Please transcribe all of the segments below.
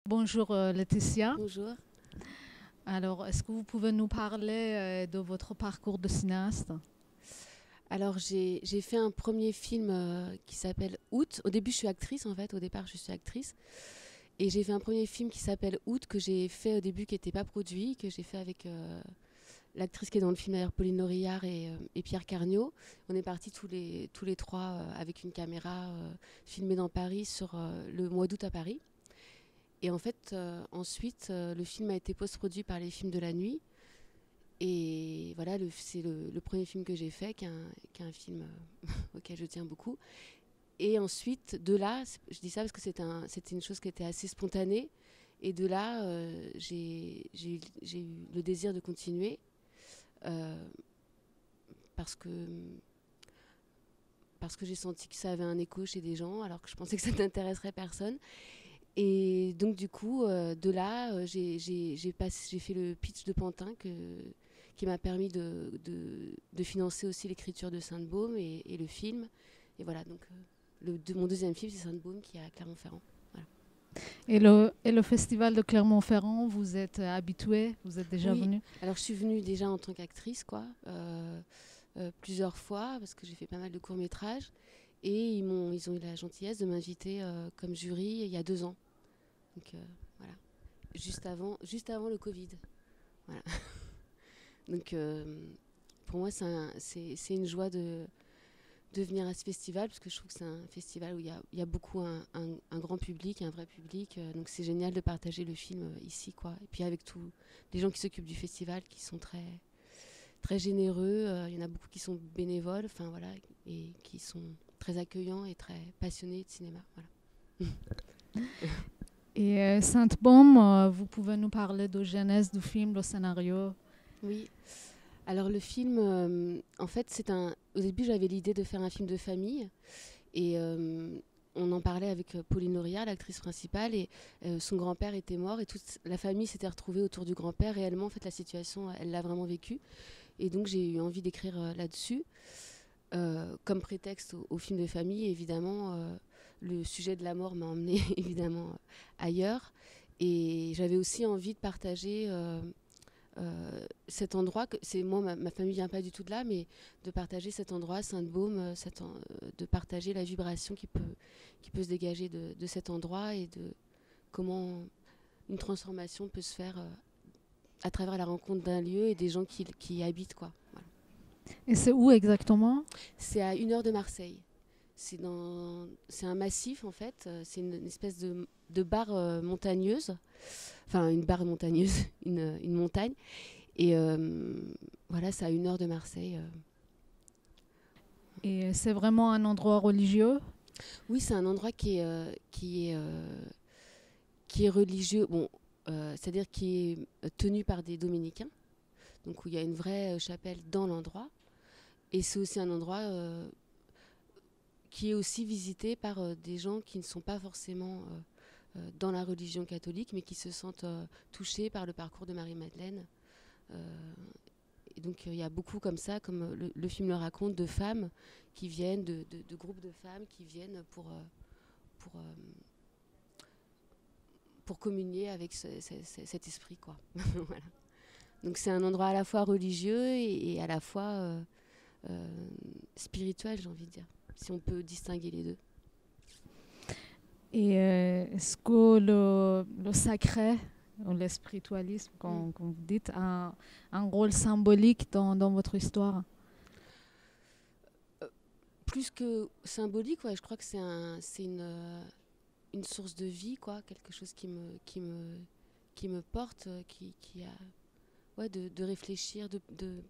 Bonjour Laetitia. Bonjour. Alors, est-ce que vous pouvez nous parler de votre parcours de cinéaste? Alors j'ai fait un premier film qui s'appelle Août. Au début je suis actrice en fait, au départ je suis actrice. Et j'ai fait un premier film qui s'appelle Août que j'ai fait au début qui n'était pas produit, que j'ai fait avec l'actrice qui est dans le film d'ailleurs, Pauline Laurillard et Pierre Carniot. On est partis tous les trois avec une caméra filmée dans Paris sur le mois d'août à Paris. Et en fait ensuite le film a été post-produit par les films de la nuit. Et voilà, c'est le premier film que j'ai fait, qui est un film auquel je tiens beaucoup. Et ensuite, de là, je dis ça parce que c'était une chose qui était assez spontanée. Et de là, j'ai eu le désir de continuer euh, parce que, parce que j'ai senti que ça avait un écho chez des gens, alors que je pensais que ça n'intéresserait personne. Et donc, du coup, de là, j'ai fait le pitch de Pantin qui m'a permis de financer aussi l'écriture de Sainte-Baume et le film. Et voilà, donc mon deuxième film, c'est Sainte-Baume qui est à Clermont-Ferrand. Voilà. Et le festival de Clermont-Ferrand, vous êtes habitué? Vous êtes déjà Oui, venu? alors je suis venue déjà en tant qu'actrice, quoi, plusieurs fois, parce que j'ai fait pas mal de courts-métrages. Et ils ont eu la gentillesse de m'inviter comme jury il y a 2 ans. Donc voilà, juste avant le Covid. Voilà. Donc pour moi, c'est une joie de venir à ce festival, parce que je trouve que c'est un festival où il y a beaucoup un grand public, un vrai public. Donc c'est génial de partager le film ici, quoi. Et puis avec tous les gens qui s'occupent du festival, qui sont très, très généreux. Il y en a beaucoup qui sont bénévoles, enfin voilà, et qui sont très accueillants et très passionnés de cinéma. Voilà. Et Sainte-Baume, vous pouvez nous parler de genèse du film, le scénario? Oui. Alors le film, en fait, au début, j'avais l'idée de faire un film de famille. Et on en parlait avec Pauline Laurillard, l'actrice principale, et son grand-père était mort et toute la famille s'était retrouvée autour du grand-père. Réellement, en fait, la situation, elle l'a vraiment vécue. Et donc, j'ai eu envie d'écrire là-dessus, comme prétexte au film de famille. Évidemment, le sujet de la mort m'a emmené évidemment ailleurs. Et j'avais aussi envie de partager cet endroit. C'est moi, ma famille vient pas du tout de là, mais de partager cet endroit, Sainte-Baume, de partager la vibration qui peut se dégager de cet endroit et de comment une transformation peut se faire à travers la rencontre d'un lieu et des gens qui y habitent, quoi. Voilà. Et c'est où exactement? C'est à 1 heure de Marseille. C'est un massif en fait. C'est une espèce de barre montagneuse, enfin une barre montagneuse, une montagne. Et voilà, c'est à 1 heure de Marseille. Et c'est vraiment un endroit religieux? Oui, c'est un endroit qui est religieux. Bon, c'est-à-dire qui est tenu par des dominicains, donc où il y a une vraie chapelle dans l'endroit. Et c'est aussi un endroit qui est aussi visité par des gens qui ne sont pas forcément dans la religion catholique, mais qui se sentent touchés par le parcours de Marie-Madeleine. Euh, et donc il y a beaucoup comme ça, comme le film le raconte, de femmes qui viennent, de groupes de femmes qui viennent pour, euh, pour communier avec cet esprit, quoi. Voilà. Donc c'est un endroit à la fois religieux et à la fois euh, spirituel, j'ai envie de dire, si on peut distinguer les deux. Et est-ce que le sacré, ou le spiritualisme, Mm. comme vous dites, a un rôle symbolique dans votre histoire? Plus que symbolique, ouais, je crois que c'est une source de vie, quoi, quelque chose qui me porte, qui a, ouais, de réfléchir, de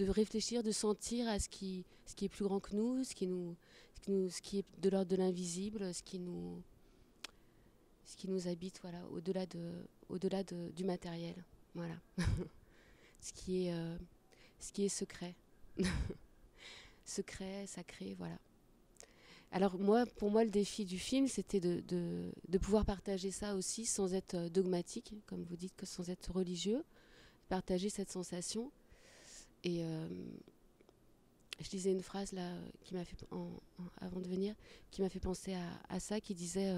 réfléchir, de sentir à ce qui est plus grand que nous, ce qui est de l'ordre de l'invisible, ce qui nous habite, voilà, du matériel, voilà, ce qui est, euh, ce qui est secret, secret, sacré, voilà. Alors moi, pour moi, le défi du film, c'était de pouvoir partager ça aussi sans être dogmatique, comme vous dites, que sans être religieux, partager cette sensation. Et je lisais une phrase là qui m'a fait avant de venir, qui m'a fait penser à ça, qui disait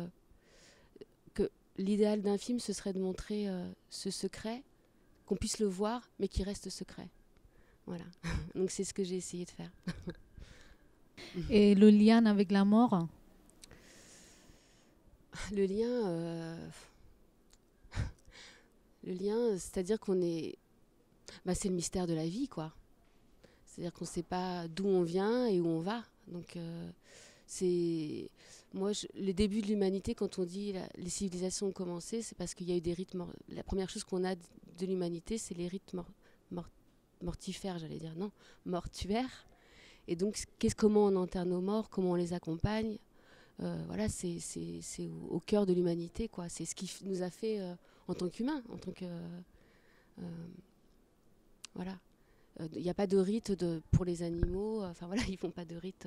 que l'idéal d'un film, ce serait de montrer ce secret, qu'on puisse le voir, mais qui reste secret. Voilà. Donc c'est ce que j'ai essayé de faire. Et le lien avec la mort? Le lien, c'est-à-dire qu'on est... c'est le mystère de la vie, quoi. C'est-à-dire qu'on ne sait pas d'où on vient et où on va. Donc c'est... Moi, les débuts de l'humanité, quand on dit les civilisations ont commencé, c'est parce qu'il y a eu des rites... La première chose qu'on a de l'humanité, c'est les rites mortifères, j'allais dire. Non, mortuaires. Et donc, comment on enterre nos morts, comment on les accompagne, voilà, c'est au cœur de l'humanité, quoi. C'est ce qui nous a fait en tant qu'humains, en tant que... voilà. Il n'y a pas de rite pour les animaux, enfin voilà, ils font pas de rite.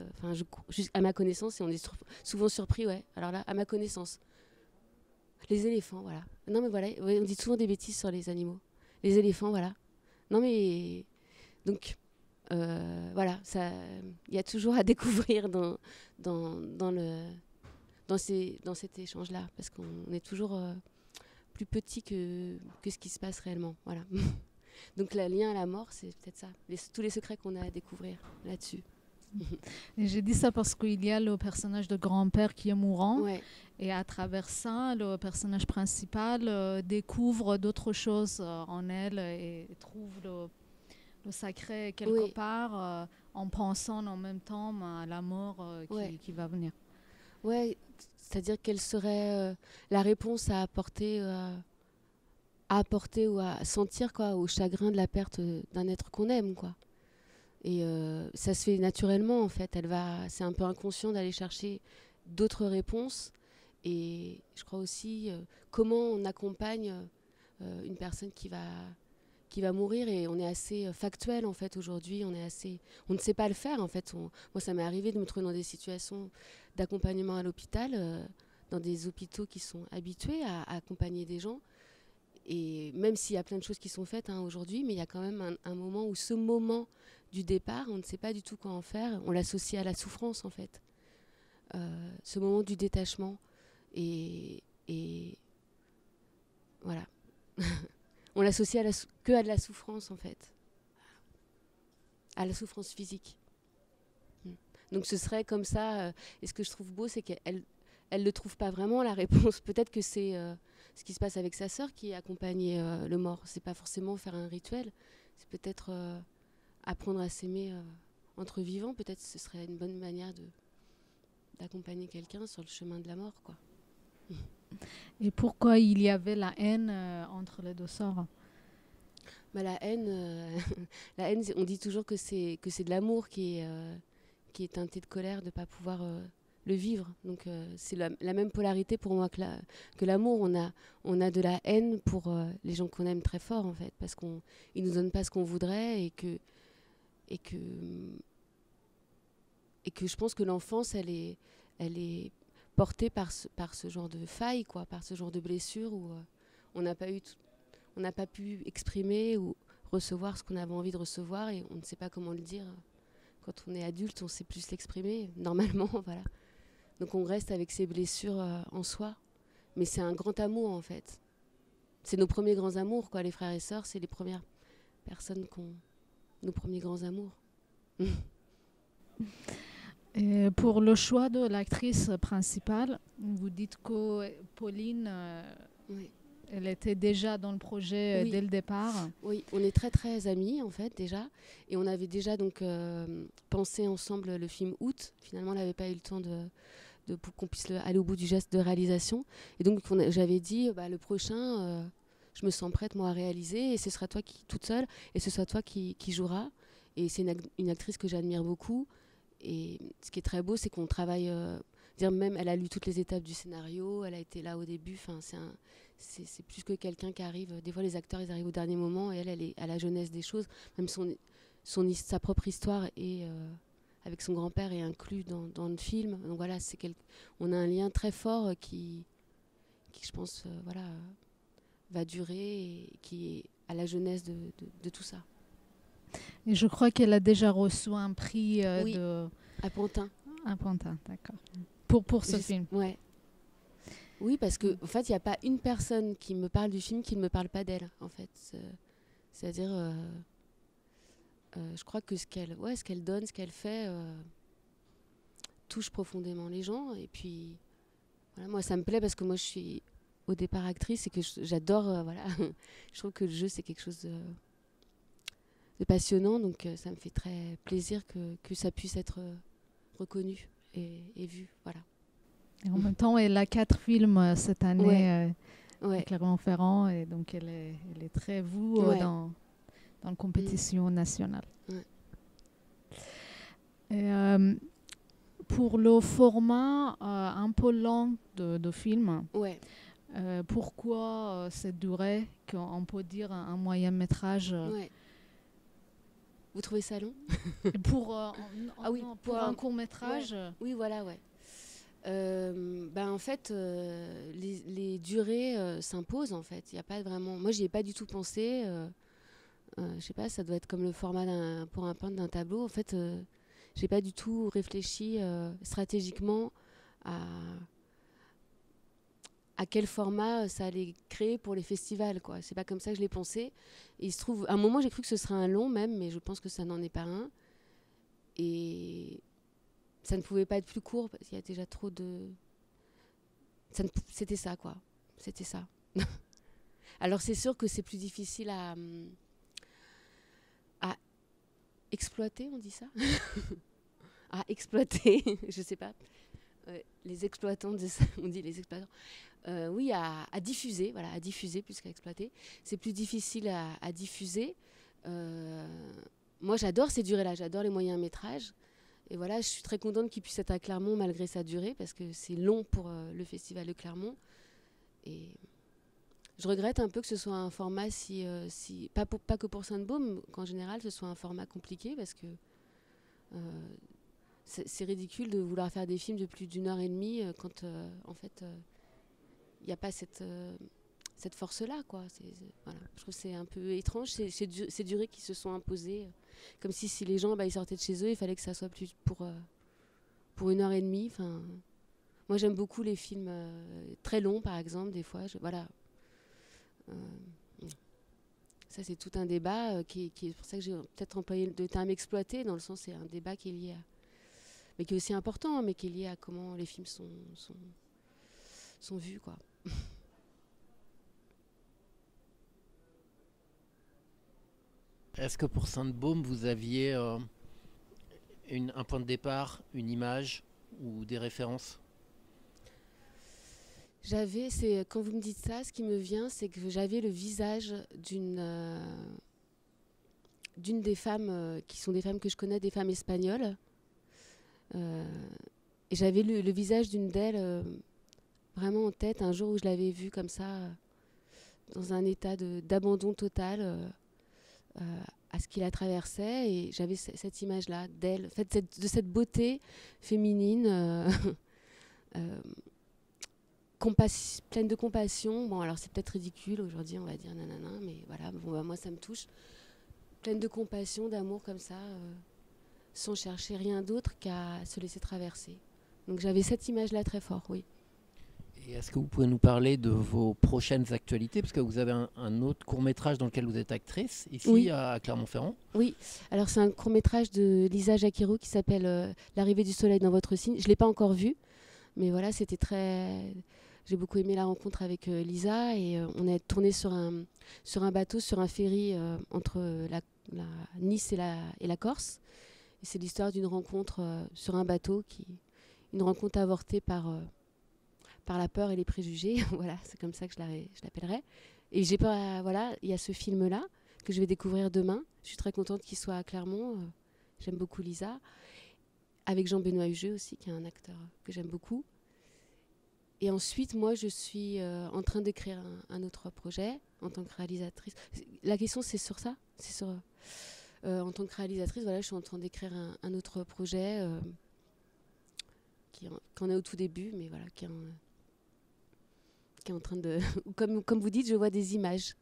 À ma connaissance, et on est souvent surpris, ouais. Alors là, à ma connaissance, les éléphants, voilà. Non mais voilà, on dit souvent des bêtises sur les animaux. Les éléphants, voilà. Non mais donc voilà, il y a toujours à découvrir dans cet échange-là, parce qu'on est toujours plus petit que ce qui se passe réellement, voilà. Donc le lien à la mort, c'est peut-être ça, tous les secrets qu'on a à découvrir là-dessus. Et j'ai dit ça parce qu'il y a le personnage de grand-père qui est mourant, Ouais. et à travers ça, le personnage principal découvre d'autres choses en elle et trouve le sacré quelque part en pensant en même temps à la mort qui va venir. Ouais, c'est-à-dire quelle serait la réponse à apporter ou à sentir, quoi, au chagrin de la perte d'un être qu'on aime, quoi. Et ça se fait naturellement, en fait. C'est un peu inconscient d'aller chercher d'autres réponses. Et je crois aussi comment on accompagne une personne qui va mourir. Et on est assez factuel, en fait, aujourd'hui. On ne sait pas le faire, en fait. Moi, ça m'est arrivé de me trouver dans des situations d'accompagnement à l'hôpital, dans des hôpitaux qui sont habitués à accompagner des gens. Et même s'il y a plein de choses qui sont faites aujourd'hui, mais il y a quand même un moment où ce moment du départ, on ne sait pas du tout quoi en faire. On l'associe à la souffrance, en fait. Ce moment du détachement. Et voilà. On l'associe que à de la souffrance, en fait. À la souffrance physique. Donc ce serait comme ça. Et ce que je trouve beau, c'est qu'elle ne trouve pas vraiment la réponse. Peut-être que c'est ce qui se passe avec sa sœur qui accompagne le mort. C'est pas forcément faire un rituel. C'est peut-être apprendre à s'aimer entre vivants. Peut-être que ce serait une bonne manière d'accompagner quelqu'un sur le chemin de la mort, quoi. Et pourquoi il y avait la haine entre les deux sœurs? La haine, on dit toujours que c'est de l'amour qui est teinté de colère de ne pas pouvoir le vivre. Donc c'est la même polarité pour moi que l'amour. On a de la haine pour les gens qu'on aime très fort, en fait, parce qu'ils ne nous donnent pas ce qu'on voudrait et que je pense que l'enfance, elle est portée par ce genre de faille, quoi, par ce genre de blessure où on n'a pas pu exprimer ou recevoir ce qu'on avait envie de recevoir et on ne sait pas comment le dire. Quand on est adulte, on sait plus l'exprimer, normalement, voilà. Donc on reste avec ces blessures en soi. Mais c'est un grand amour, en fait. C'est nos premiers grands amours, quoi. Les frères et sœurs, c'est les premières personnes nos premiers grands amours. Et pour le choix de l'actrice principale, vous dites que Pauline, Oui. elle était déjà dans le projet dès le départ. Oui, on est très très amis, en fait, déjà. Et on avait déjà donc pensé ensemble le film Août. Finalement, on n'avait pas eu le temps pour qu'on puisse aller au bout du geste de réalisation. Et donc j'avais dit, le prochain, je me sens prête, moi, à réaliser. Et ce sera toi toute seule. Et ce sera toi qui jouera. Et c'est une actrice que j'admire beaucoup. Et ce qui est très beau, c'est qu'on travaille... même, elle a lu toutes les étapes du scénario. Elle a été là au début. Enfin, c'est plus que quelqu'un qui arrive. Des fois, les acteurs, ils arrivent au dernier moment. Et elle est à la jeunesse des choses. Même sa propre histoire avec son grand-père est inclus dans le film. Donc voilà, on a un lien très fort qui je pense, va durer et qui est à la jeunesse de tout ça. Et je crois qu'elle a déjà reçu un prix oui, à Pantin. À Pantin, d'accord. Pour ce film. Ouais. Oui, parce que en fait, il n'y a pas une personne qui me parle du film qui ne me parle pas d'elle, en fait. C'est-à-dire, je crois que ce qu'elle donne, ce qu'elle fait, touche profondément les gens. Et puis, voilà, moi, ça me plaît parce que moi, je suis au départ actrice et que j'adore, voilà. Je trouve que le jeu, c'est quelque chose de passionnant. Donc, ça me fait très plaisir que ça puisse être reconnu et vu, voilà. Et en même temps, elle a 4 films cette année Ouais. à Clermont-Ferrand, et donc elle est très vue dans la compétition nationale. Ouais. Et, pour le format un peu long de film, pourquoi cette durée, qu'on peut dire un moyen métrage Vous trouvez ça long? Pour un court métrage. Oui, voilà, ouais. En fait, les durées s'imposent, en fait. Il y a pas vraiment... Moi, j'y ai pas du tout pensé. Je sais pas, ça doit être comme le format pour un peintre d'un tableau. En fait, j'ai pas du tout réfléchi stratégiquement à quel format ça allait créer pour les festivals, quoi. C'est pas comme ça que je l'ai pensé. Et il se trouve... À un moment, j'ai cru que ce serait un long, même, mais je pense que ça n'en est pas un. Et... ça ne pouvait pas être plus court parce qu'il y a déjà trop de... C'était ça, quoi. C'était ça. Alors, c'est sûr que c'est plus difficile à exploiter, on dit ça? À exploiter, je sais pas. Les exploitants, on dit les exploitants. Oui, à diffuser, voilà, à diffuser plus qu'à exploiter. C'est plus difficile à diffuser. Moi, j'adore ces durées-là, j'adore les moyens métrages. Et voilà, je suis très contente qu'il puisse être à Clermont malgré sa durée, parce que c'est long pour le festival de Clermont. Et je regrette un peu que ce soit un format pas que pour Sainte-Baume, qu'en général ce soit un format compliqué, parce que c'est ridicule de vouloir faire des films de plus d'1h30 quand en fait il n'y a pas cette force-là, quoi. Voilà. Je trouve que c'est un peu étrange, ces durées qui se sont imposées, comme si les gens ils sortaient de chez eux, il fallait que ça soit plus pour 1h30. Enfin, moi j'aime beaucoup les films très longs, par exemple, des fois. Voilà. Ça c'est tout un débat qui est pour ça que j'ai peut-être employé le terme exploité, dans le sens c'est un débat qui est lié à... mais qui est aussi important, mais qui est lié à comment les films sont vus, quoi. Est-ce que pour Sainte-Baume, vous aviez un point de départ, une image ou des références? Quand vous me dites ça, ce qui me vient, c'est que j'avais le visage d'une des femmes qui sont des femmes que je connais, des femmes espagnoles. Et j'avais le visage d'une d'elles vraiment en tête un jour où je l'avais vue comme ça, dans un état d'abandon total à ce qui la traversait. Et j'avais cette image-là d'elle, en fait, de cette beauté féminine pleine de compassion. Bon, alors c'est peut-être ridicule aujourd'hui, on va dire nanana, mais voilà, moi ça me touche. Pleine de compassion, d'amour comme ça, sans chercher rien d'autre qu'à se laisser traverser. Donc j'avais cette image-là très fort, oui. Et est-ce que vous pouvez nous parler de vos prochaines actualités? Parce que vous avez un autre court-métrage dans lequel vous êtes actrice, ici à Clermont-Ferrand. Oui, alors c'est un court-métrage de Lisa Jacquero qui s'appelle L'arrivée du soleil dans votre signe. Je ne l'ai pas encore vu, mais voilà, c'était très... J'ai beaucoup aimé la rencontre avec Lisa, et on a tourné sur un bateau, sur un ferry entre la Nice et la Corse. Et c'est l'histoire d'une rencontre sur un bateau, une rencontre avortée par la peur et les préjugés. Voilà, c'est comme ça que je l'appellerais. Et il y a ce film-là que je vais découvrir demain. Je suis très contente qu'il soit à Clermont. J'aime beaucoup Lisa. Avec Jean-Benoît Hugeux aussi, qui est un acteur que j'aime beaucoup. Et ensuite, moi, je suis en train d'écrire un autre projet en tant que réalisatrice. La question, c'est sur ça. C'est sur... en tant que réalisatrice, voilà, je suis en train d'écrire un autre projet qui en est au tout début, mais voilà, qui est en train de... Comme vous dites, je vois des images.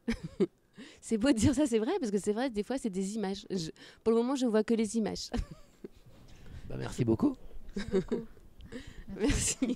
C'est beau de dire ça, c'est vrai, parce que c'est vrai, des fois, c'est des images. Pour le moment, je ne vois que les images. Merci beaucoup. Merci.